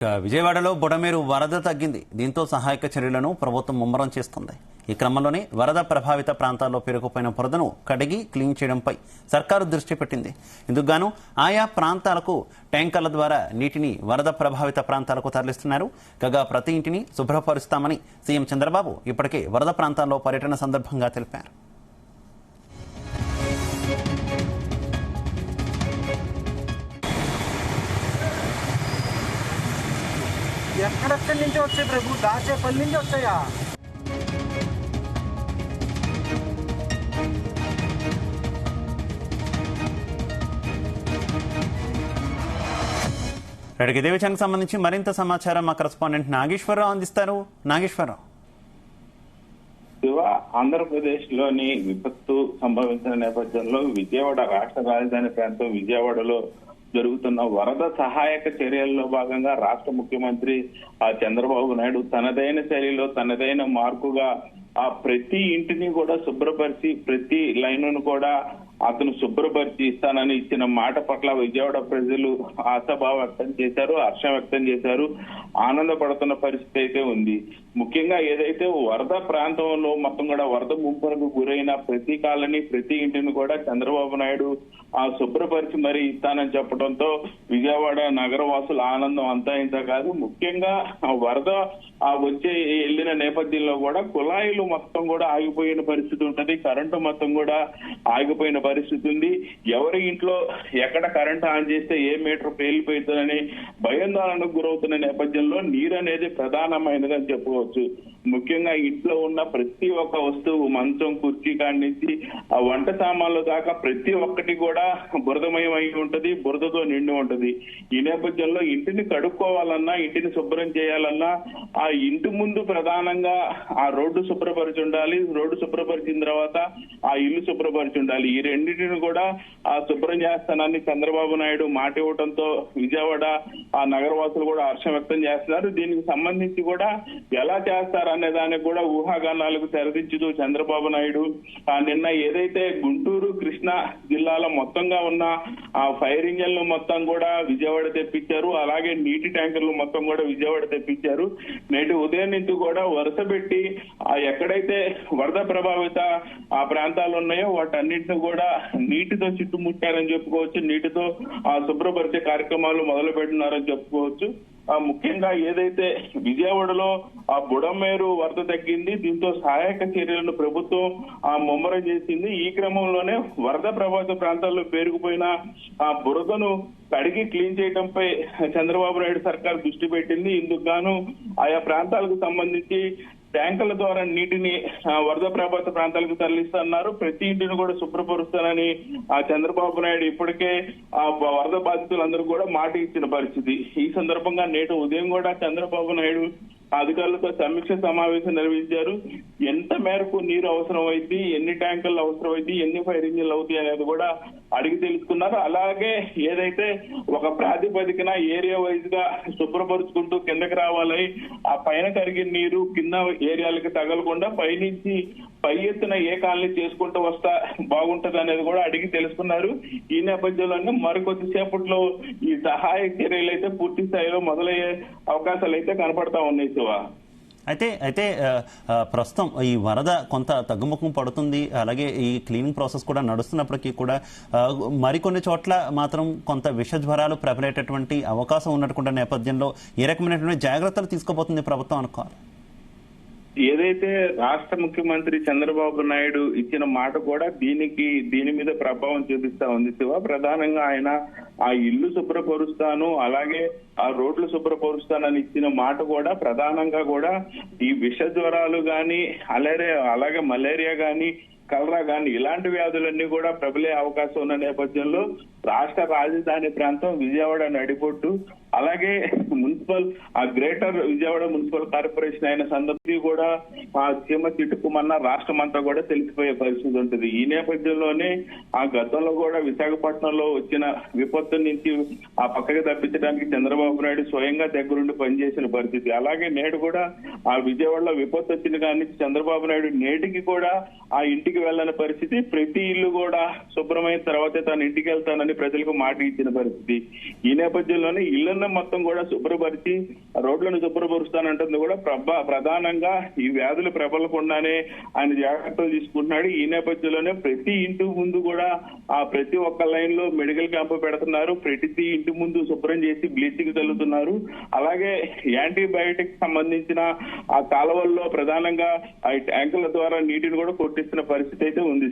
విజయవాడలో బుడమేరు వరద తగ్గింది. దీంతో సహాయక చర్యలను ప్రభుత్వం ముమ్మరం చేస్తుంది. ఈ క్రమంలోనే వరద ప్రభావిత ప్రాంతాల్లో పేరుకుపోయిన బురదను కడిగి క్లీన్ చేయడంపై సర్కారు దృష్టి పెట్టింది. ఇందుకుగాను ఆయా ప్రాంతాలకు ట్యాంకర్ల ద్వారా నీటిని వరద ప్రభావిత ప్రాంతాలకు తరలిస్తున్నారు. కాగా ప్రతి ఇంటిని శుభ్రపరుస్తామని సీఎం చంద్రబాబు ఇప్పటికే వరద ప్రాంతాల్లో పర్యటన సందర్భంగా తెలిపారు. ఎక్కడెక్కడి నుంచి వచ్చాయి ప్రభు? దాచేపల్లి నుంచి వచ్చాయా? ఇదే విషయానికి సంబంధించి మరింత సమాచారం మా కరెస్పాండెంట్ నాగేశ్వరరావు అందిస్తారు. నాగేశ్వరరావు, ఆంధ్రప్రదేశ్ లోని విపత్తు సంభవించిన నేపథ్యంలో విజయవాడ రాష్ట్ర రాజధాని ప్రాంతం విజయవాడలో జరుగుతున్న వరద సహాయక చర్యల్లో భాగంగా రాష్ట్ర ముఖ్యమంత్రి చంద్రబాబు నాయుడు తనదైన శైలిలో తనదైన మార్కుగా ప్రతి ఇంటిని కూడా శుభ్రపరిచి ప్రతి లైన్ను కూడా అతను శుభ్రపరిచి ఇస్తానని ఇచ్చిన మాట పట్ల విజయవాడ ప్రజలు ఆశాభావం వ్యక్తం చేశారు, హర్షం వ్యక్తం చేశారు, ఆనందపడుతున్న పరిస్థితి అయితే ఉంది. ముఖ్యంగా ఏదైతే వరద ప్రాంతంలో మొత్తం కూడా వరద ముంపునకు గురైన ప్రతి కాలనీ ప్రతి ఇంటిని కూడా చంద్రబాబు నాయుడు శుభ్రపరిచి మరీ ఇస్తానని చెప్పడంతో విజయవాడ నగరవాసుల ఆనందం అంతా ఇంత కాదు. ముఖ్యంగా వరద వచ్చే వెళ్లిన నేపథ్యంలో కూడా కుళాయిలు మొత్తం కూడా ఆగిపోయిన పరిస్థితి ఉంటది, కరెంటు మొత్తం కూడా ఆగిపోయిన పరిస్థితి ఉంది. ఎవరి ఇంట్లో ఎక్కడ కరెంట్ ఆన్ చేస్తే ఏ మీటర్ పేలిపోతుందని భయాందోళనకు గురవుతున్న నేపథ్యంలో నీరు అనేది ప్రధానమైనదని చెప్పుకోవచ్చు. ముఖ్యంగా ఇంట్లో ఉన్న ప్రతి ఒక్క వస్తువు, మంచం, కుర్చీ కాడి నుంచి ఆ వంట సామాన్లు దాకా ప్రతి ఒక్కటి కూడా బురదమయం అయి ఉంటది, బురదతో నిండి ఉంటది. ఈ నేపథ్యంలో ఇంటిని కడుక్కోవాలన్నా, ఇంటిని శుభ్రం చేయాలన్నా ఆ ఇంటి ముందు ప్రధానంగా ఆ రోడ్డు శుభ్రపరిచి ఉండాలి. రోడ్డు శుభ్రపరిచిన తర్వాత ఆ ఇల్లు శుభ్రపరిచి ఉండాలి. ఈ రెండింటిని కూడా శుభ్రం చేస్తానని చంద్రబాబు నాయుడు మాట ఇవ్వడంతో విజయవాడ నగరవాసులు కూడా హర్షం వ్యక్తం చేస్తున్నారు. దీనికి సంబంధించి కూడా ఎలా చేస్తారు అనే దానికి కూడా ఊహాగానాలకు తెరదించుతూ చంద్రబాబు నాయుడు నిన్న ఏదైతే గుంటూరు, కృష్ణా జిల్లాల మొత్తంగా ఉన్న ఫైర్ ఇంజన్లు మొత్తం కూడా విజయవాడ తెప్పించారు. అలాగే నీటి ట్యాంకర్లు మొత్తం కూడా విజయవాడ తెప్పించారు. నేటి ఉదయం నుంచి కూడా వరుస పెట్టి ఎక్కడైతే వరద ప్రభావిత ప్రాంతాలు ఉన్నాయో వాటన్నింటిని కూడా నీటితో చుట్టుముట్టారని చెప్పుకోవచ్చు. నీటితో శుభ్రపరిచే కార్యక్రమాలు మొదలు పెట్టినారని చెప్పుకోవచ్చు. ముఖ్యంగా ఏదైతే విజయవాడలో బుడమేరు వరద తగ్గింది, దీంతో సహాయక చర్యలను ప్రభుత్వం ముమ్మరం చేసింది. ఈ క్రమంలోనే వరద ప్రభావిత ప్రాంతాల్లో పేరుకుపోయిన బురదను కడిగి క్లీన్ చేయడంపై చంద్రబాబు నాయుడు సర్కార్ దృష్టి పెట్టింది. ఇందుకు గాను ఆయా ప్రాంతాలకు సంబంధించి ట్యాంకర్ల ద్వారా నీటిని వరద ప్రభావిత ప్రాంతాలకు తరలిస్తున్నారు. ప్రతి ఇంటిని కూడా శుభ్రపరుస్తానని చంద్రబాబు నాయుడు ఇప్పటికే వరద బాధితులందరూ కూడా మాట ఇచ్చిన పరిస్థితి. ఈ సందర్భంగా నేటి ఉదయం కూడా చంద్రబాబు నాయుడు అధికారులతో సమీక్ష సమావేశం నిర్వహించారు. ఎంత మేరకు నీరు అవసరమైంది, ఎన్ని ట్యాంకర్లు అవసరమైంది, ఎన్ని ఫైర్ ఇంజిన్లు అవుతాయి అనేది కూడా అడిగి తెలుసుకున్నారు. అలాగే ఏదైతే ఒక ప్రాతిపదికన ఏరియా వైజ్ గా శుభ్రపరుచుకుంటూ కిందకి రావాలి, ఆ పైన కరిగిన నీరు కింద ఏరియాలకి తగలకుండా పైనుంచి పై ఎత్తున ఏ కాలనీ చేసుకుంటూ వస్తా బాగుంటది అనేది కూడా అడిగి తెలుసుకున్నారు. ఈ నేపథ్యంలోనే మరికొద్దిసేపట్లో ఈ సహాయ చర్యలు అయితే పూర్తి స్థాయిలో మొదలయ్యే అవకాశాలు అయితే కనపడతా ఉన్నాయి. అయితే ప్రస్తుతం ఈ వరద కొంత తగ్గుముఖం పడుతుంది. అలాగే ఈ క్లీనింగ్ ప్రాసెస్ కూడా నడుస్తున్నప్పటికీ కూడా మరికొన్ని చోట్ల మాత్రం కొంత విష జ్వరాలు ప్రబలేటటువంటి అవకాశం ఉన్నటువంటి నేపథ్యంలో ఏ రకమైనటువంటి జాగ్రత్తలు తీసుకోబోతుంది ప్రభుత్వం అనుకోవాలి? ఏదైతే రాష్ట్ర ముఖ్యమంత్రి చంద్రబాబు నాయుడు ఇచ్చిన మాట కూడా దీని మీద ప్రభావం చూపిస్తా ఉంది. ప్రధానంగా ఆయన ఆ ఇల్లు శుభ్రపరుస్తాను, అలాగే ఆ రోడ్లు శుభ్రపరుస్తానని ఇచ్చిన మాట కూడా ప్రధానంగా కూడా ఈ విష జ్వరాలు గాని అలాగే మలేరియా గాని కలరా గాని ఇలాంటి వ్యాధులన్నీ కూడా ప్రబలే అవకాశం ఉన్న నేపథ్యంలో రాష్ట్ర రాజధాని ప్రాంతం విజయవాడ నడిబొట్టు, అలాగే municipal greater Vijayawada municipal corporation అయిన సందర్భి కూడా చీమ చిట్టుకుమన్న రాష్ట్రం అంతా కూడా తెలిసిపోయే పరిస్థితి ఉంటుంది. ఈ నేపథ్యంలోనే గతంలో కూడా విశాఖపట్నంలో వచ్చిన విపత్తు నుంచి పక్కకి తప్పించడానికి చంద్రబాబు నాయుడు స్వయంగా దగ్గరుండి పనిచేసిన పరిస్థితి. అలాగే నేడు కూడా విజయవాడలో విపత్తు వచ్చిన కానీ చంద్రబాబు నాయుడు నేటికి కూడా ఇంటికి వెళ్ళని పరిస్థితి. ప్రతి ఇల్లు కూడా శుభ్రమైన తర్వాతే తన ఇంటికి వెళ్తానని ప్రజలకు మాట ఇచ్చిన పరిస్థితి. ఈ నేపథ్యంలోనే ఇళ్లను మొత్తం కూడా శుభ్ర శుభ్రపరిచి రోడ్లను శుభ్రపరుస్తానంటుంది కూడా ప్రధానంగా ఈ వ్యాధులు ప్రబలకుండానే ఆయన జాగ్రత్తలు తీసుకుంటున్నాడు. ఈ నేపథ్యంలోనే ప్రతి ఇంటి ముందు కూడా ప్రతి ఒక్క లైన్ లో మెడికల్ క్యాంపు పెడుతున్నారు. ప్రతి ఇంటి ముందు శుభ్రం చేసి బ్లీచింగ్ చల్లుతున్నారు. అలాగే యాంటీబయాటిక్ సంబంధించిన ఆ కాలువల్లో ప్రధానంగా ట్యాంకుల ద్వారా నీటిని కూడా కొట్టిస్తున్న పరిస్థితి అయితే ఉంది.